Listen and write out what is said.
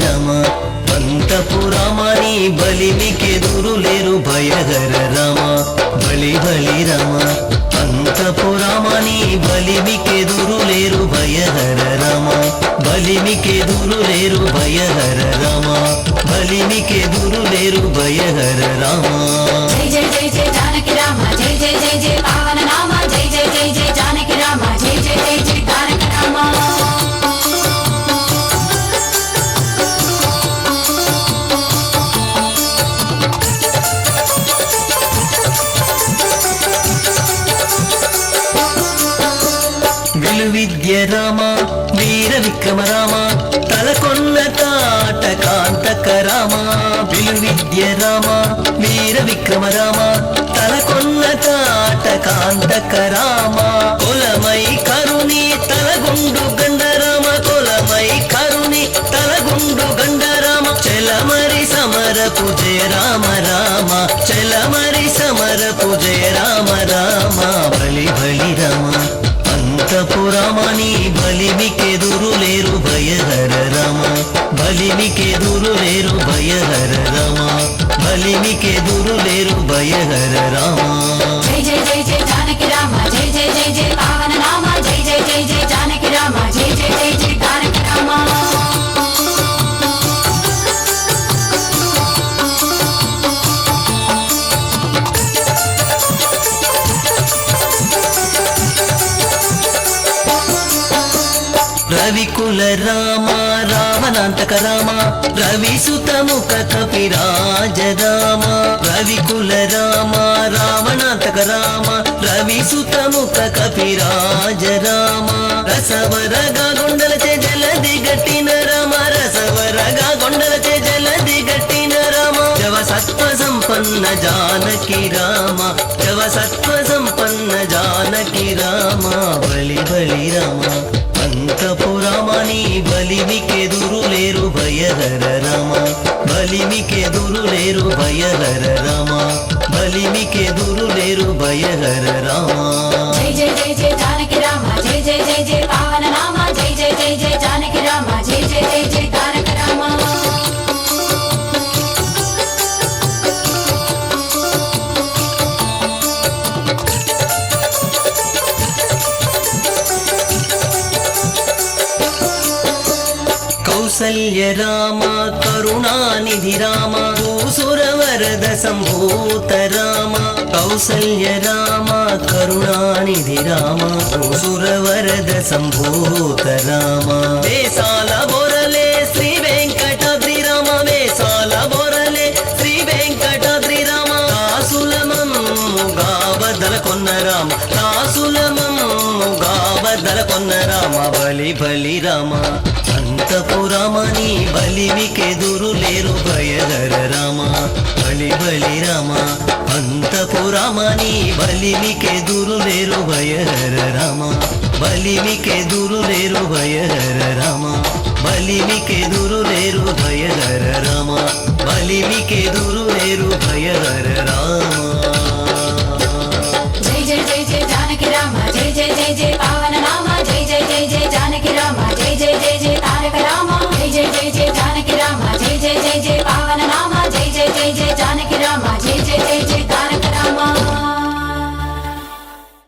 రామ అంతపురామ నీ బలిమికెదురు లేరు భయహర రామ బలి బలి రామ అంతపురామ నీ బలిమికెదురు లేరు భయహర రామ బలిమికెదురు లేరు భయహర రామ బలిమికెదురు లేరు భయహర రామ జై జై జై జై జానకి రామ జై జై జై జై పావన నామ జై జై జై జై జానకి రామ జై జై జై జై తారక రామ విలువిద్య రామ వీర విక్రమ రామ తలకొన్న తాట కాంతక రామ విలువిద్య రామ వీర విక్రమ రామ తలకొన్న తాట కాంతక రామ కులమై కరుణి తలగుండు గండరామ కులమై కరుణి తలగుండు గండరామ చలమరి సమరపు జయ రామ రామ చలమరి సమరపు జయ రామ రామ బలి బలి రామ అంతపురామ నీ బలిమికెదురు లేరు భయహర రామ బలిమికెదురు లేరు భయహర రామ బలిమికెదురు లేరు భయహర రామ జై జై జై జై జానకి రామ జై జై జై జై పావన నామ జై జై జై జై జానకి రామ జై జై జై జై తారక రామ రవికుల రామ రావణాంతక రామ రవిసుత ముఖ కపిరాజ రామ రవికుల రామ రావణాంతక రామ రవిసుత ముఖ కపిరాజ రామ రసవరగా గుండలచే జలది గట్టిన రామ రసవరగా గుండలచే జలది గట్టిన రామ జవ సత్వ సంపన్న జానకి రామ జవ సత్వ సంపన్న జానకి రామ బలి బలి రామ అంతపురామ నీ బలిమికెదురు లేరు భయహర రామ బలిమికెదురు లేరు భయహర రామ బలిమికెదురు లేరు భయహర రామ జై జై జై జై జానకి రామ జై జై జై జై పావన నామ జై జై జై జై జానకి రామ జై జై జై జై తారక రామ కౌసల్య రామ కరుణానిధి రామ భూసురవరద సంభూత రామ కౌసల్య రామ కరుణానిధి రామ భూసురవరద సంభూత రామ వేసాల బొరలే శ్రీ వెంకటాద్రి రామ వేసాల బొరలే శ్రీ వెంకటాద్రి రామ దాసులమమ్ముగా బదల కొన్న రామ దాసులమమ్ముగా బదల కొన్న రామ బలి బలి రామ అంతపురామ నీ బలిమికెదురు లేరు భయహర రామ బలి బలి రామ అంతపురామ నీ బలిమికెదురు లేరు భయహర రామ బలిమికెదురు లేరు భయహర రామ బలిమికెదురు లేరు భయహర రామ బలిమికెదురు లేరు భయహర రామ జై జై జై జై జానకి రామ జై జై జై జై పావన